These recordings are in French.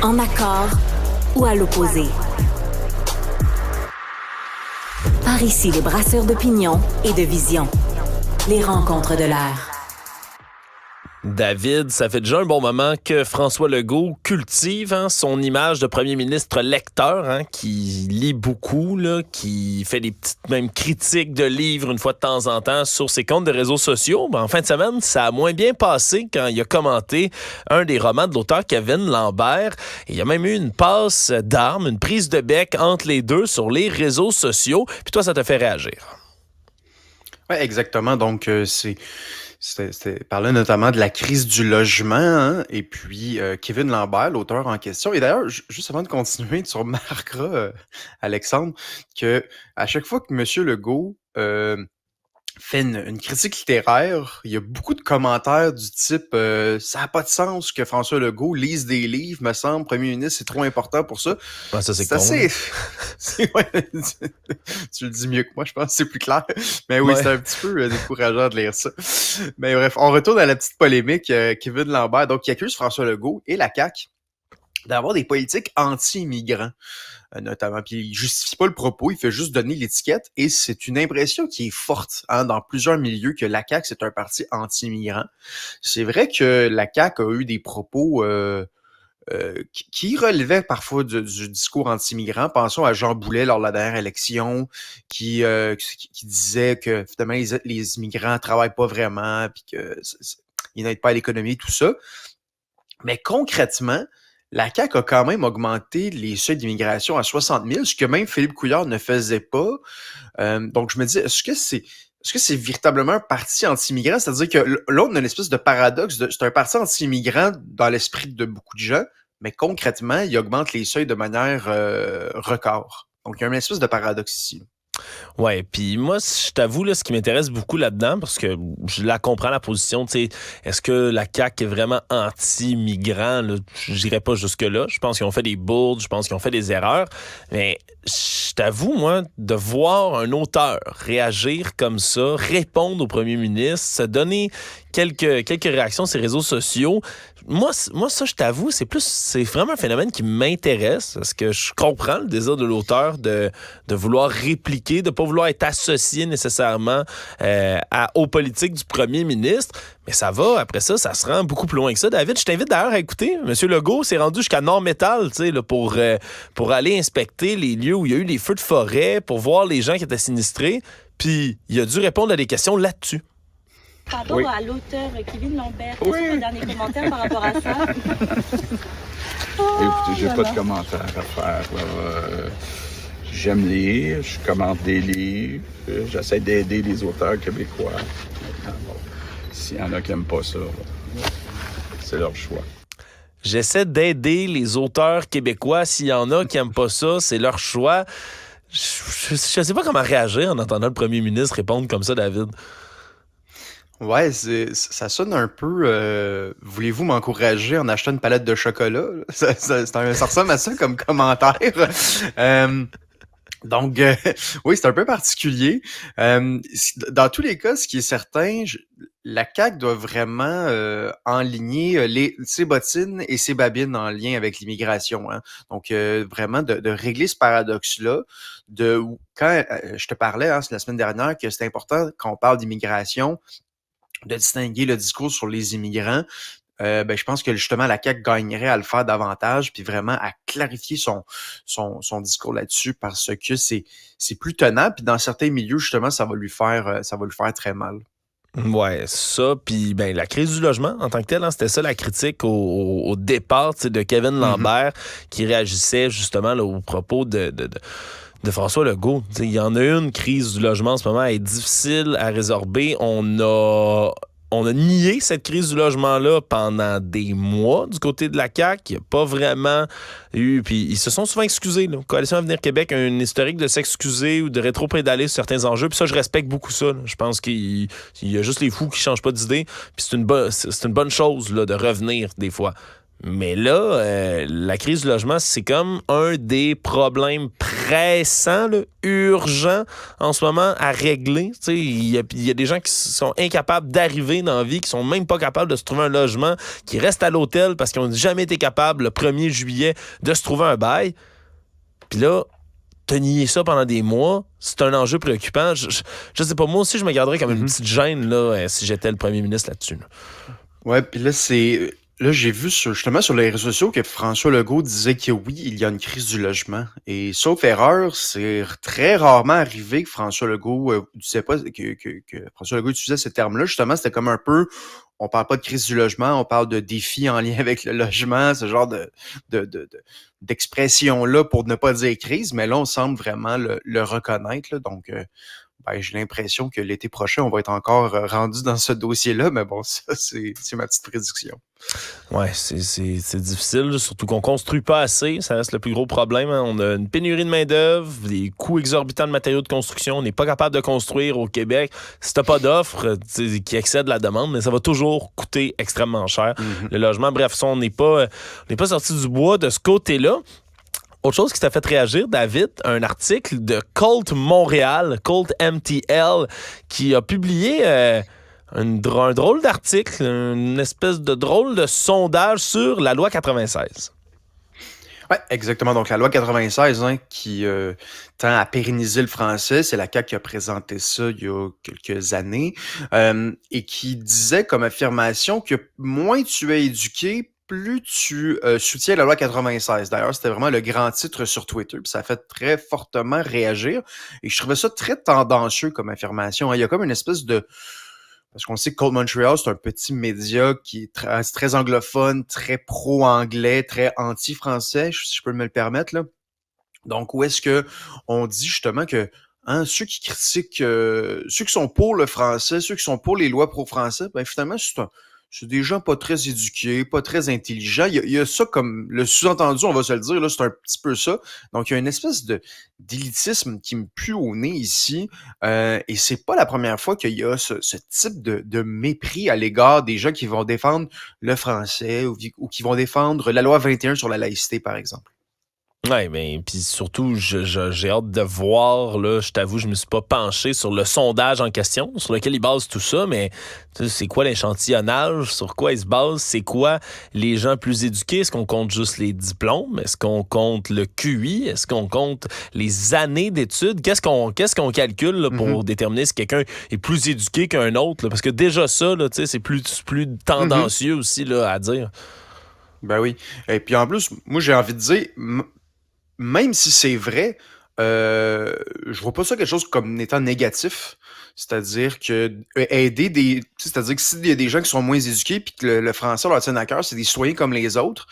En accord ou à l'opposé. Par ici, les brasseurs d'opinion et de vision. Les rencontres de l'air. David, ça fait déjà un bon moment que François Legault cultive son image de premier ministre lecteur, qui lit beaucoup, là, qui fait des petites même critiques de livres une fois de temps en temps sur ses comptes de réseaux sociaux. En fin de semaine, ça a moins bien passé quand il a commenté un des romans de l'auteur Kevin Lambert. Et il y a même eu une passe d'armes, une prise de bec entre les deux sur les réseaux sociaux. Puis toi, ça t'a fait réagir. Oui, exactement. Donc, C'était parler notamment de la crise du logement, et puis Kevin Lambert, l'auteur en question. Et d'ailleurs, juste avant de continuer, tu remarqueras, Alexandre, que à chaque fois que M. Legault fait une critique littéraire, il y a beaucoup de commentaires du type ça n'a pas de sens que François Legault lise des livres, me semble, premier ministre, c'est trop important pour ça. Ouais, ça, c'est assez... ouais, tu le dis mieux que moi, je pense, c'est plus clair. Mais oui, c'est un petit peu décourageant de lire ça. Mais bref, on retourne à la petite polémique. Kevin Lambert, donc, qui accuse François Legault et la CAQ d'avoir des politiques anti-immigrants, notamment. Puis il justifie pas le propos, il fait juste donner l'étiquette, et c'est une impression qui est forte dans plusieurs milieux que la CAQ, c'est un parti anti-immigrant. C'est vrai que la CAQ a eu des propos qui relevaient parfois du discours anti-immigrant. Pensons à Jean Boulet lors de la dernière élection, qui disait que finalement les immigrants travaillent pas vraiment, puis qu'ils n'aident pas à l'économie, tout ça. Mais concrètement, la CAQ a quand même augmenté les seuils d'immigration à 60 000, ce que même Philippe Couillard ne faisait pas. Donc, je me dis, est-ce que c'est véritablement un parti anti-immigrant? C'est-à-dire que là, on a une espèce de paradoxe. C'est un parti anti-immigrant dans l'esprit de beaucoup de gens, mais concrètement, il augmente les seuils de manière record. Donc, il y a une espèce de paradoxe ici. Ouais, puis moi, je t'avoue, là, ce qui m'intéresse beaucoup là-dedans, parce que je la comprends, la position, tu sais, est-ce que la CAQ est vraiment anti-migrant? J'irais pas jusque-là. Je pense qu'ils ont fait des bourdes, je pense qu'ils ont fait des erreurs, mais je t'avoue, moi, de voir un auteur réagir comme ça, répondre au premier ministre, se donner quelques réactions sur les réseaux sociaux, moi, ça, je t'avoue, c'est vraiment un phénomène qui m'intéresse, parce que je comprends le désir de l'auteur de vouloir répliquer, de pas vouloir être associé nécessairement aux politiques du premier ministre, mais ça va, après ça se rend beaucoup plus loin que ça. David, je t'invite d'ailleurs à écouter. M. Legault s'est rendu jusqu'à Nord-Métal, tu sais, là, pour aller inspecter les lieux où il y a eu des feux de forêt, pour voir les gens qui étaient sinistrés, puis il a dû répondre à des questions là-dessus. Par rapport à l'auteur Kevin Lambert, quels sont vos derniers commentaires par rapport à ça? Écoutez, j'ai pas de commentaires à faire. J'aime lire, je commente des livres, j'essaie d'aider les auteurs québécois. S'il y en a qui n'aiment pas ça, c'est leur choix. J'essaie d'aider les auteurs québécois. S'il y en a qui n'aiment pas ça, c'est leur choix. Je sais pas comment réagir en entendant le premier ministre répondre comme ça, David. Ouais, ça sonne un peu voulez-vous m'encourager en achetant une palette de chocolat? Ça ressemble à ça comme commentaire. Donc, oui, c'est un peu particulier. Dans tous les cas, ce qui est certain, la CAQ doit vraiment enligner ses bottines et ses babines en lien avec l'immigration. Donc, vraiment de régler ce paradoxe-là. Quand je te parlais la semaine dernière que c'est important quand on parle d'immigration, de distinguer le discours sur les immigrants, je pense que justement la CAQ gagnerait à le faire davantage, puis vraiment à clarifier son discours là-dessus, parce que c'est plus tenable, puis dans certains milieux justement ça va lui faire très mal. Ouais, ça, puis la crise du logement en tant que telle, c'était ça la critique au départ de Kevin Lambert, qui réagissait justement là, aux propos de François Legault. Il y en a une crise du logement en ce moment, elle est difficile à résorber. On a nié cette crise du logement-là pendant des mois du côté de la CAQ. Il n'y a pas vraiment eu... Puis ils se sont souvent excusés. Là. Coalition Avenir Québec a un historique de s'excuser ou de rétro-pédaler sur certains enjeux. Puis ça, je respecte beaucoup ça. Là. Je pense qu'il y a juste les fous qui ne changent pas d'idée. Puis c'est une bonne chose là, de revenir des fois. Mais là, la crise du logement, c'est comme un des problèmes pressants, là, urgents en ce moment à régler. Il y a des gens qui sont incapables d'arriver dans la vie, qui sont même pas capables de se trouver un logement, qui restent à l'hôtel parce qu'ils n'ont jamais été capables, le 1er juillet, de se trouver un bail. Puis là, te nier ça pendant des mois, c'est un enjeu préoccupant. Je sais pas, moi aussi, je me garderais comme une petite gêne là, si j'étais le premier ministre là-dessus. Là. Ouais, puis là, Là, j'ai vu justement sur les réseaux sociaux que François Legault disait que oui, il y a une crise du logement. Et sauf erreur, c'est très rarement arrivé que François Legault disait pas que François Legault utilisait ce terme-là. Justement, c'était comme un peu, on parle pas de crise du logement, on parle de défis en lien avec le logement, ce genre d'expression-là pour ne pas dire crise. Mais là, on semble vraiment le reconnaître. Là, donc, j'ai l'impression que l'été prochain, on va être encore rendu dans ce dossier-là. Mais bon, ça, c'est ma petite prédiction. Ouais, c'est difficile, surtout qu'on construit pas assez. Ça reste le plus gros problème. Hein. On a une pénurie de main-d'œuvre, des coûts exorbitants de matériaux de construction. On n'est pas capable de construire au Québec. Si t'as pas d'offre qui excède la demande, mais ça va toujours coûter extrêmement cher. Le logement, bref, ça, on n'est pas sorti du bois de ce côté-là. Autre chose qui t'a fait réagir, David, un article de Colt Montréal, Colt MTL, qui a publié un drôle d'article, une espèce de drôle de sondage sur la loi 96. Oui, exactement. Donc, la loi 96 qui tend à pérenniser le français, c'est la CAQ qui a présenté ça il y a quelques années et qui disait comme affirmation que moins tu es éduqué, plus tu soutiens la loi 96. D'ailleurs, c'était vraiment le grand titre sur Twitter, puis ça a fait très fortement réagir. Et je trouvais ça très tendancieux comme affirmation. Il y a comme une espèce de... Parce qu'on sait que Colt Montreal, c'est un petit média qui est très anglophone, très pro-anglais, très anti-français, si je peux me le permettre. Là. Donc, où est-ce que on dit justement que ceux qui critiquent, ceux qui sont pour le français, ceux qui sont pour les lois pro-français, ben finalement, c'est des gens pas très éduqués, pas très intelligents. Il y a ça comme le sous-entendu, on va se le dire, là, c'est un petit peu ça. Donc, il y a une espèce d'élitisme qui me pue au nez ici. Et c'est pas la première fois qu'il y a ce type de mépris à l'égard des gens qui vont défendre le français ou qui vont défendre la loi 21 sur la laïcité, par exemple. Oui, mais puis surtout, j'ai hâte de voir, là, je t'avoue, je me suis pas penché sur le sondage en question, sur lequel il base tout ça, mais c'est quoi l'échantillonnage, sur quoi il se base, c'est quoi les gens plus éduqués, est-ce qu'on compte juste les diplômes, est-ce qu'on compte le QI, est-ce qu'on compte les années d'études, qu'est-ce qu'on calcule là, pour déterminer si quelqu'un est plus éduqué qu'un autre, là? Parce que déjà ça, là, c'est plus tendancieux aussi là, à dire. Ben oui, et puis en plus, moi j'ai envie de dire... Même si c'est vrai, je vois pas ça quelque chose comme étant négatif. C'est-à-dire que c'est-à-dire que s'il y a des gens qui sont moins éduqués puis que le français leur tient à cœur, c'est des citoyens comme les autres.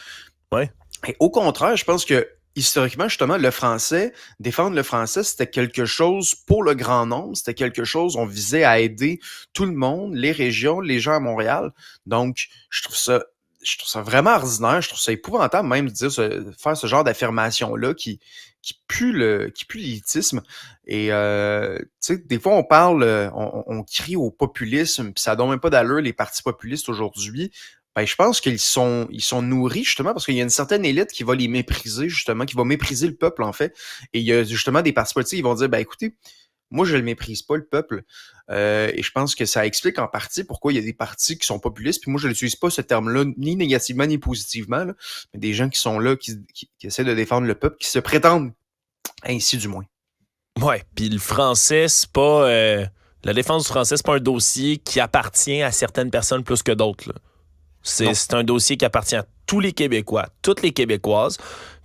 Ouais. Et au contraire, je pense que historiquement, justement, défendre le français, c'était quelque chose pour le grand nombre. C'était quelque chose, on visait à aider tout le monde, les régions, les gens à Montréal. Donc, je trouve ça vraiment ordinaire, je trouve ça épouvantable même de faire ce genre d'affirmation-là qui pue l'élitisme. Et tu sais, des fois on parle, on crie au populisme, puis ça donne même pas d'allure les partis populistes aujourd'hui. Ben, je pense qu'ils sont nourris justement parce qu'il y a une certaine élite qui va les mépriser justement, qui va mépriser le peuple en fait. Et il y a justement des partis politiques qui vont dire, ben écoutez, moi, je le méprise pas, le peuple. Et je pense que ça explique en partie pourquoi il y a des partis qui sont populistes. Puis moi, je n'utilise pas ce terme-là, ni négativement, ni positivement. Là, mais des gens qui sont là, qui essaient de défendre le peuple, qui se prétendent ainsi, du moins. Ouais, puis le français, c'est pas... la défense du français, c'est pas un dossier qui appartient à certaines personnes plus que d'autres. Là. C'est un dossier qui appartient à tous les Québécois, toutes les Québécoises,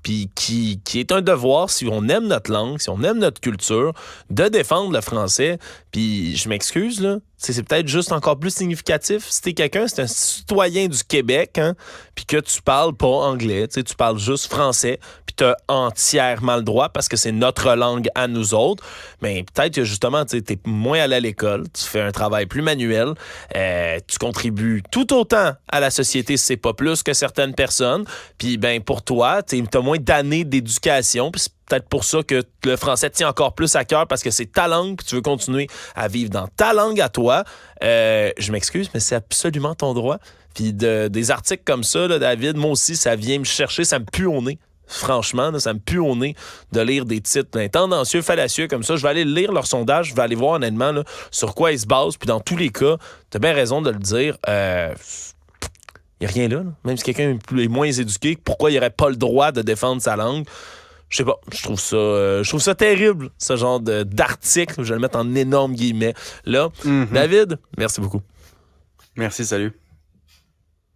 puis qui est un devoir, si on aime notre langue, si on aime notre culture, de défendre le français. Puis je m'excuse, là, c'est peut-être juste encore plus significatif. Si t'es quelqu'un, c'est un citoyen du Québec, hein, puis que tu parles pas anglais, tu parles juste français, puis t'as entièrement le droit parce que c'est notre langue à nous autres. Mais peut-être que justement, t'es moins allé à l'école, tu fais un travail plus manuel, tu contribues tout autant à la société, si c'est pas plus que certaines personnes. Puis ben pour toi, t'as moins d'années d'éducation, puis c'est peut-être pour ça que le français tient encore plus à cœur parce que c'est ta langue puis tu veux continuer à vivre dans ta langue à toi. Je m'excuse, mais c'est absolument ton droit. Puis des articles comme ça, là, David, moi aussi, ça vient me chercher, ça me pue au nez. Franchement, là, ça me pue au nez de lire des titres tendancieux, fallacieux comme ça. Je vais aller lire leur sondage, je vais aller voir honnêtement là, sur quoi ils se basent. Puis dans tous les cas, t'as bien raison de le dire. Il n'y a rien là. Même si quelqu'un est moins éduqué, pourquoi il n'aurait pas le droit de défendre sa langue? Je sais pas. Je trouve ça terrible, ce genre d'article. Je vais le mettre en énormes guillemets. Là, David, merci beaucoup. Merci, salut.